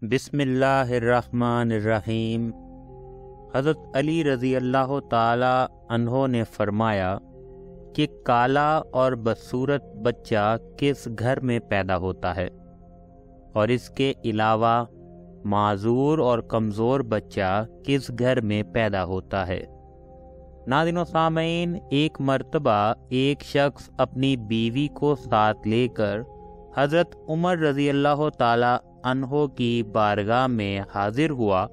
بسم اللہ الرحمن الرحیم۔ حضرت علی رضی اللہ تعالی عنہ نے فرمایا کہ کالا اور بدصورت بچہ کس گھر میں پیدا ہوتا ہے، اور اس کے علاوہ معذور اور کمزور بچہ کس گھر میں پیدا ہوتا ہے۔ ناظرین و سامعین، ایک مرتبہ ایک شخص اپنی بیوی کو ساتھ لے کر حضرت عمر رضی اللہ تعالی عنہ کی بارگاہ میں حاضر ہوا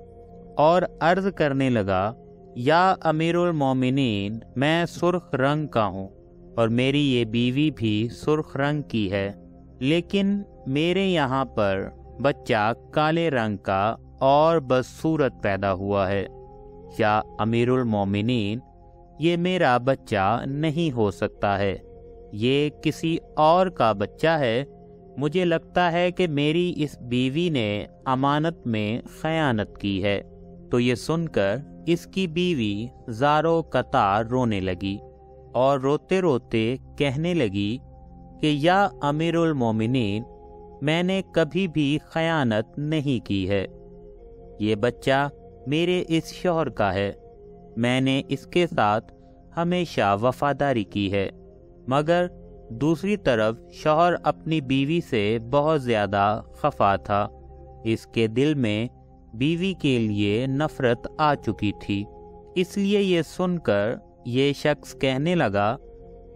اور عرض کرنے لگا، یا امیر المومنین، میں سرخ رنگ کا ہوں اور میری یہ بیوی بھی سرخ رنگ کی ہے، لیکن میرے یہاں پر بچہ کالے رنگ کا اور بدصورت پیدا ہوا ہے۔ یا امیر المومنین، یہ میرا بچہ نہیں ہو سکتا ہے، یہ کسی اور کا بچہ ہے۔ مجھے لگتا ہے کہ میری اس بیوی نے امانت میں خیانت کی ہے۔ تو یہ سن کر اس کی بیوی زارو قطار رونے لگی اور روتے روتے کہنے لگی کہ یا امیر المومنین، میں نے کبھی بھی خیانت نہیں کی ہے، یہ بچہ میرے اس شوہر کا ہے، میں نے اس کے ساتھ ہمیشہ وفاداری کی ہے۔ مگر دوسری طرف شوہر اپنی بیوی سے بہت زیادہ خفا تھا، اس کے دل میں بیوی کے لیے نفرت آ چکی تھی۔ اس لیے یہ سن کر یہ شخص کہنے لگا،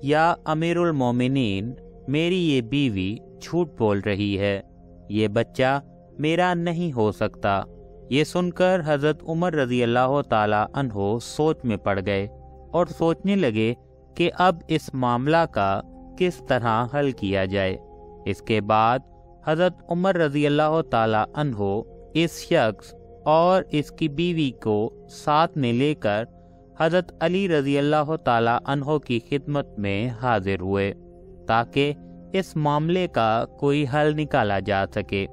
یا امیر المومنین، میری یہ بیوی جھوٹ بول رہی ہے، یہ بچہ میرا نہیں ہو سکتا۔ یہ سن کر حضرت عمر رضی اللہ تعالی عنہ سوچ میں پڑ گئے اور سوچنے لگے کہ اب اس معاملہ کا کس طرح حل کیا جائے۔ اس کے بعد حضرت عمر رضی اللہ تعالی عنہ اس شخص اور اس کی بیوی کو ساتھ میں لے کر حضرت علی رضی اللہ تعالی عنہ کی خدمت میں حاضر ہوئے تاکہ اس معاملے کا کوئی حل نکالا جا سکے۔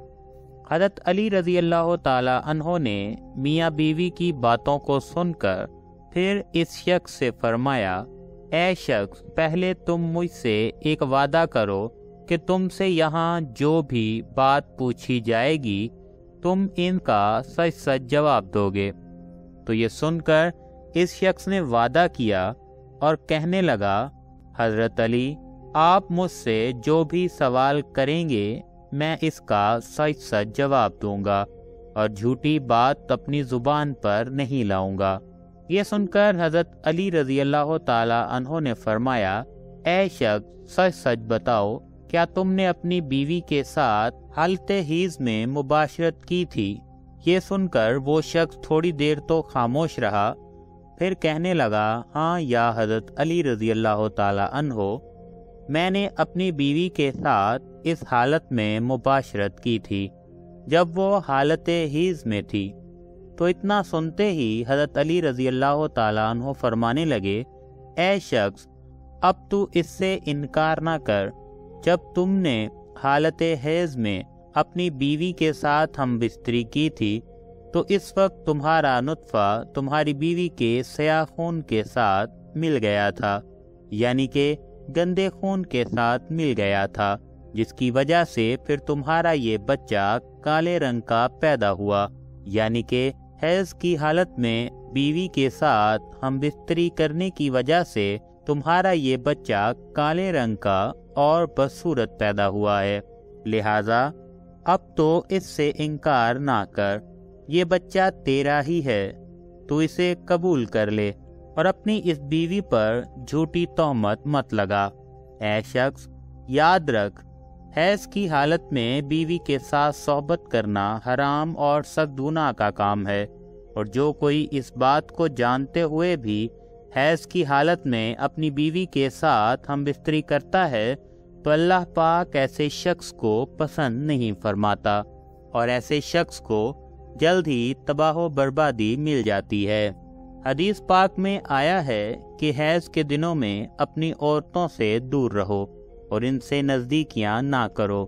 حضرت علی رضی اللہ تعالی عنہ نے میاں بیوی کی باتوں کو سن کر پھر اس شخص سے فرمایا، اے شخص، پہلے تم مجھ سے ایک وعدہ کرو کہ تم سے یہاں جو بھی بات پوچھی جائے گی تم ان کا سچ سچ جواب دو گے۔ تو یہ سن کر اس شخص نے وعدہ کیا اور کہنے لگا، حضرت علی، آپ مجھ سے جو بھی سوال کریں گے میں اس کا سچ سچ جواب دوں گا اور جھوٹی بات اپنی زبان پر نہیں لاؤں گا۔ یہ سن کر حضرت علی رضی اللہ تعالی عنہ نے فرمایا، اے شخص، سچ سچ بتاؤ، کیا تم نے اپنی بیوی کے ساتھ حالت حیض میں مباشرت کی تھی؟ یہ سن کر وہ شخص تھوڑی دیر تو خاموش رہا، پھر کہنے لگا، ہاں یا حضرت علی رضی اللہ تعالی عنہ، میں نے اپنی بیوی کے ساتھ اس حالت میں مباشرت کی تھی جب وہ حالت حیض میں تھی۔ تو اتنا سنتے ہی حضرت علی رضی اللہ تعالیٰ عنہ فرمانے لگے، اے شخص، اب تو اس سے انکار نہ کر، جب تم نے حالت حیض میں اپنی بیوی کے ساتھ ہم بستری کی تھی تو اس وقت تمہارا نطفہ تمہاری بیوی کے سیاہ خون کے ساتھ مل گیا تھا، یعنی کہ گندے خون کے ساتھ مل گیا تھا، جس کی وجہ سے پھر تمہارا یہ بچہ کالے رنگ کا پیدا ہوا، یعنی کہ حیض کی حالت میں بیوی کے ساتھ ہم بستری کرنے کی وجہ سے تمہارا یہ بچہ کالے رنگ کا اور بدصورت پیدا ہوا ہے، لہذا اب تو اس سے انکار نہ کر، یہ بچہ تیرا ہی ہے، تو اسے قبول کر لے اور اپنی اس بیوی پر جھوٹی تہمت مت لگا۔ اے شخص، یاد رکھ، حیض کی حالت میں بیوی کے ساتھ صحبت کرنا حرام اور سخت گناہ کا کام ہے، اور جو کوئی اس بات کو جانتے ہوئے بھی حیض کی حالت میں اپنی بیوی کے ساتھ ہم بستری کرتا ہے تو اللہ پاک ایسے شخص کو پسند نہیں فرماتا، اور ایسے شخص کو جلد ہی تباہ و بربادی مل جاتی ہے۔ حدیث پاک میں آیا ہے کہ حیض کے دنوں میں اپنی عورتوں سے دور رہو اور ان سے نزدیکیاں نہ کرو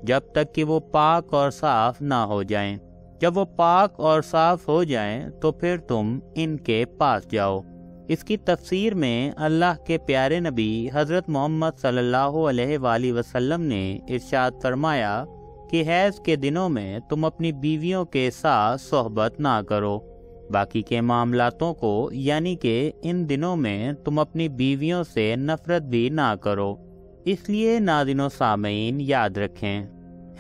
جب تک کہ وہ پاک اور صاف نہ ہو جائیں۔ جب وہ پاک اور صاف ہو جائیں تو پھر تم ان کے پاس جاؤ۔ اس کی تفسیر میں اللہ کے پیارے نبی حضرت محمد صلی اللہ علیہ وآلہ وسلم نے ارشاد فرمایا، کہ حیض کے دنوں میں تم اپنی بیویوں کے ساتھ صحبت نہ کرو، باقی کے معاملاتوں کو یعنی کہ ان دنوں میں تم اپنی بیویوں سے نفرت بھی نہ کرو۔ اس لیے ناظرین و سامعین یاد رکھیں،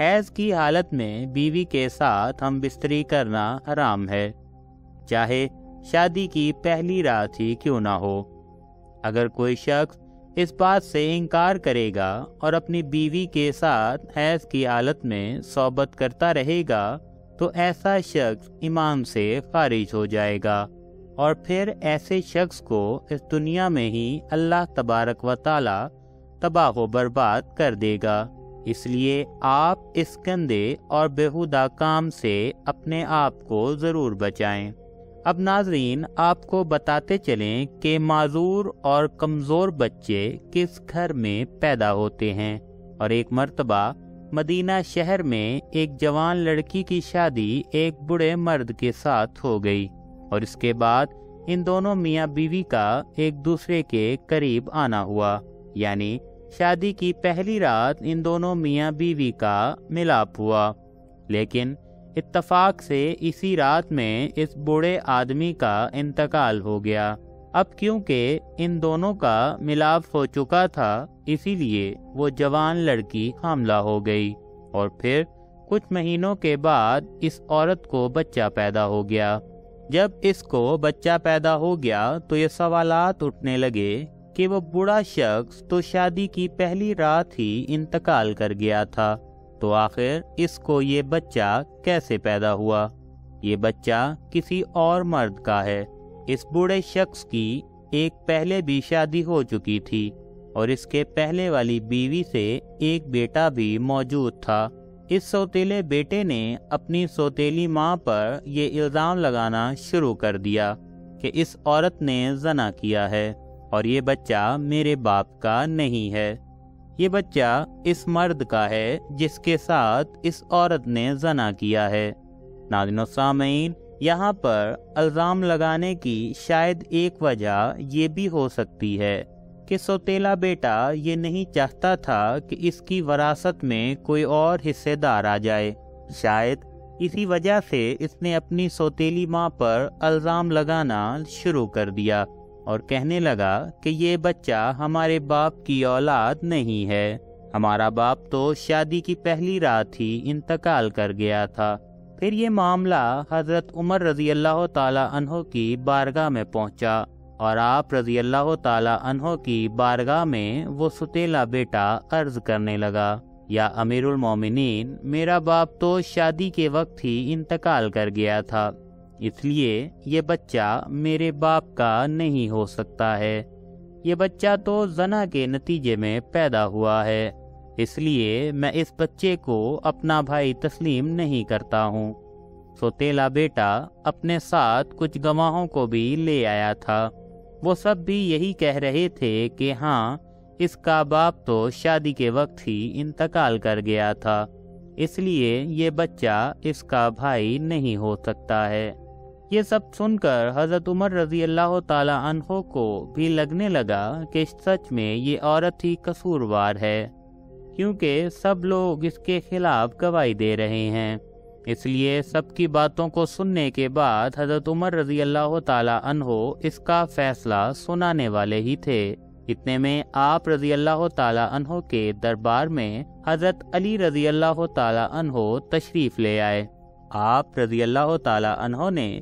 حیض کی حالت میں بیوی کے ساتھ ہم بستری کرنا حرام ہے، چاہے شادی کی پہلی رات ہی کیوں نہ ہو۔ اگر کوئی شخص اس بات سے انکار کرے گا اور اپنی بیوی کے ساتھ حیض کی حالت میں صحبت کرتا رہے گا تو ایسا شخص ایمان سے خارج ہو جائے گا، اور پھر ایسے شخص کو اس دنیا میں ہی اللہ تبارک و تعالی تباہ و برباد کر دے گا۔ اس لیے آپ اس گندے اور بیہودہ کام سے اپنے آپ کو ضرور بچائیں۔ اب ناظرین، آپ کو بتاتے چلیں کہ معذور اور کمزور بچے کس گھر میں پیدا ہوتے ہیں۔ اور ایک مرتبہ مدینہ شہر میں ایک جوان لڑکی کی شادی ایک بوڑھے مرد کے ساتھ ہو گئی، اور اس کے بعد ان دونوں میاں بیوی کا ایک دوسرے کے قریب آنا ہوا، یعنی شادی کی پہلی رات ان دونوں میاں بیوی کا ملاپ ہوا، لیکن اتفاق سے اسی رات میں اس بوڑھے آدمی کا انتقال ہو گیا۔ اب کیونکہ ان دونوں کا ملاپ ہو چکا تھا، اسی لیے وہ جوان لڑکی حاملہ ہو گئی، اور پھر کچھ مہینوں کے بعد اس عورت کو بچہ پیدا ہو گیا۔ جب اس کو بچہ پیدا ہو گیا تو یہ سوالات اٹھنے لگے کہ وہ بوڑھا شخص تو شادی کی پہلی رات ہی انتقال کر گیا تھا، تو آخر اس کو یہ بچہ کیسے پیدا ہوا؟ یہ بچہ کسی اور مرد کا ہے۔ اس بوڑھے شخص کی ایک پہلے بھی شادی ہو چکی تھی، اور اس کے پہلے والی بیوی سے ایک بیٹا بھی موجود تھا۔ اس سوتیلے بیٹے نے اپنی سوتیلی ماں پر یہ الزام لگانا شروع کر دیا کہ اس عورت نے زنا کیا ہے، اور یہ بچہ میرے باپ کا نہیں ہے، یہ بچہ اس مرد کا ہے جس کے ساتھ اس عورت نے زنا کیا ہے۔ ناظرین و سامعین، یہاں پر الزام لگانے کی شاید ایک وجہ یہ بھی ہو سکتی ہے کہ سوتیلا بیٹا یہ نہیں چاہتا تھا کہ اس کی وراثت میں کوئی اور حصے دار آ جائے۔ شاید اسی وجہ سے اس نے اپنی سوتیلی ماں پر الزام لگانا شروع کر دیا اور کہنے لگا کہ یہ بچہ ہمارے باپ کی اولاد نہیں ہے، ہمارا باپ تو شادی کی پہلی رات ہی انتقال کر گیا تھا۔ پھر یہ معاملہ حضرت عمر رضی اللہ تعالی عنہ کی بارگاہ میں پہنچا، اور آپ رضی اللہ تعالی عنہ کی بارگاہ میں وہ ستیلا بیٹا عرض کرنے لگا، یا امیر المومنین، میرا باپ تو شادی کے وقت ہی انتقال کر گیا تھا، اس لیے یہ بچہ میرے باپ کا نہیں ہو سکتا ہے، یہ بچہ تو زنا کے نتیجے میں پیدا ہوا ہے، اس لیے میں اس بچے کو اپنا بھائی تسلیم نہیں کرتا ہوں۔ سوتیلا بیٹا اپنے ساتھ کچھ گواہوں کو بھی لے آیا تھا، وہ سب بھی یہی کہہ رہے تھے کہ ہاں، اس کا باپ تو شادی کے وقت ہی انتقال کر گیا تھا، اس لیے یہ بچہ اس کا بھائی نہیں ہو سکتا ہے۔ یہ سب سن کر حضرت عمر رضی اللہ تعالی عنہ کو بھی لگنے لگا کہ سچ میں یہ عورت ہی قصوروار ہے، کیونکہ سب لوگ اس کے خلاف گواہی دے رہے ہیں۔ اس لیے سب کی باتوں کو سننے کے بعد حضرت عمر رضی اللہ تعالی عنہ اس کا فیصلہ سنانے والے ہی تھے۔ اتنے میں آپ رضی اللہ تعالی عنہ کے دربار میں حضرت علی رضی اللہ تعالی عنہ تشریف لے آئے۔ آپ رضی اللہ تعالی عنہ نے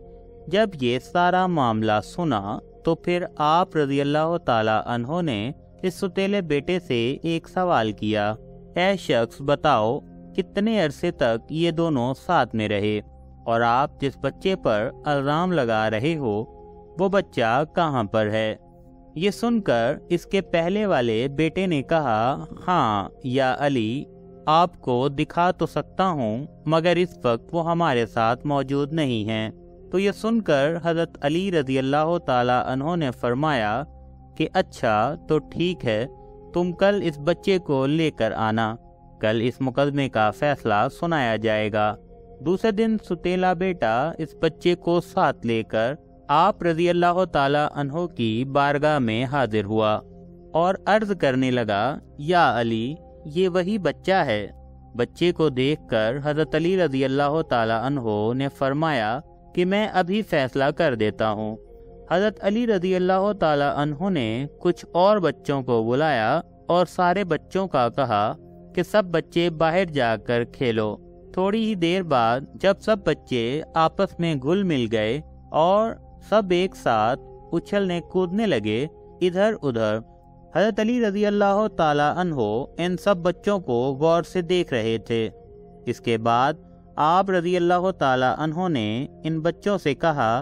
جب یہ سارا معاملہ سنا تو پھر آپ رضی اللہ تعالی عنہ نے اس ستیلے بیٹے سے ایک سوال کیا، اے شخص بتاؤ کتنے عرصے تک یہ دونوں ساتھ میں رہے، اور آپ جس بچے پر الزام لگا رہے ہو وہ بچہ کہاں پر ہے؟ یہ سن کر اس کے پہلے والے بیٹے نے کہا، ہاں یا علی، آپ کو دکھا تو سکتا ہوں مگر اس وقت وہ ہمارے ساتھ موجود نہیں ہیں۔ تو یہ سن کر حضرت علی رضی اللہ تعالی عنہ نے فرمایا کہ اچھا تو ٹھیک ہے، تم کل اس بچے کو لے کر آنا، کل اس مقدمے کا فیصلہ سنایا جائے گا۔ دوسرے دن ستیلا بیٹا اس بچے کو ساتھ لے کر آپ رضی اللہ تعالی عنہ کی بارگاہ میں حاضر ہوا اور عرض کرنے لگا، یا علی، یہ وہی بچہ ہے بچے کو دیکھ کر حضرت علی رضی اللہ تعالیٰ عنہ نے فرمایا کہ میں ابھی فیصلہ کر دیتا ہوں۔ حضرت علی رضی اللہ تعالیٰ عنہ نے کچھ اور بچوں کو بلایا اور سارے بچوں کا کہا کہ سب بچے باہر جا کر کھیلو۔ تھوڑی ہی دیر بعد جب سب بچے آپس میں گھل مل گئے اور سب ایک ساتھ اچھلنے کودنے لگے ادھر ادھر، حضرت علی رضی اللہ تعالیٰ عنہ ان سب بچوں کو غور سے دیکھ رہے تھے۔ اس کے بعد آپ رضی اللہ تعالیٰ عنہ نے ان بچوں سے کہا،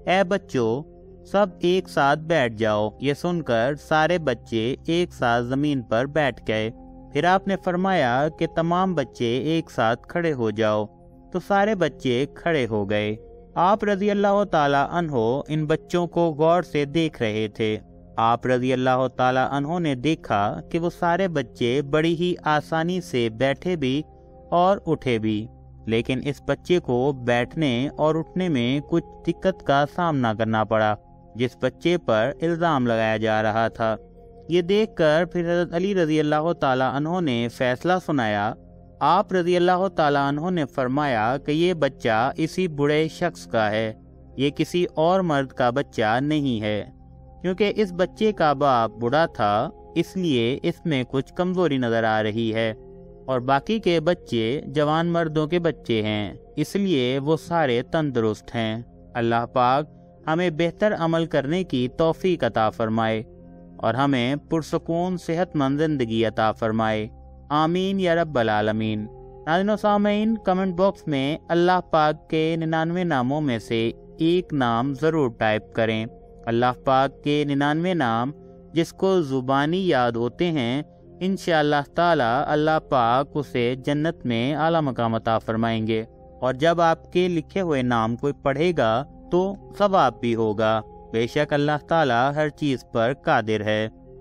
اے بچوں، سب ایک ساتھ بیٹھ جاؤ۔ یہ سن کر سارے بچے ایک ساتھ زمین پر بیٹھ گئے۔ پھر آپ نے فرمایا کہ تمام بچے ایک ساتھ کھڑے ہو جاؤ، تو سارے بچے کھڑے ہو گئے۔ آپ رضی اللہ تعالیٰ عنہ ان بچوں کو غور سے دیکھ رہے تھے۔ آپ رضی اللہ تعالیٰ عنہ نے دیکھا کہ وہ سارے بچے بڑی ہی آسانی سے بیٹھے بھی اور اٹھے بھی، لیکن اس بچے کو بیٹھنے اور اٹھنے میں کچھ دقت کا سامنا کرنا پڑا، جس بچے پر الزام لگایا جا رہا تھا۔ یہ دیکھ کر پھر حضرت علی رضی اللہ تعالیٰ عنہ نے فیصلہ سنایا۔ آپ رضی اللہ تعالیٰ عنہ نے فرمایا کہ یہ بچہ اسی بوڑھے شخص کا ہے، یہ کسی اور مرد کا بچہ نہیں ہے، کیونکہ اس بچے کا باپ بوڑھا تھا، اس لیے اس میں کچھ کمزوری نظر آ رہی ہے، اور باقی کے بچے جوان مردوں کے بچے ہیں، اس لیے وہ سارے تندرست ہیں۔ اللہ پاک ہمیں بہتر عمل کرنے کی توفیق عطا فرمائے اور ہمیں پرسکون صحت مند زندگی عطا فرمائے، آمین یا رب العالمین۔ ناظرین و سامعین، کمنٹ باکس میں اللہ پاک کے 99 ناموں میں سے ایک نام ضرور ٹائپ کریں۔ اللہ پاک کے 99 نام جس کو زبانی یاد ہوتے ہیں، انشاءاللہ تعالی اللہ پاک اسے جنت میں اعلیٰ مقام عطا فرمائیں گے، اور جب آپ کے لکھے ہوئے نام کوئی پڑھے گا تو ثواب بھی ہوگا۔ بے شک اللہ تعالی ہر چیز پر قادر ہے۔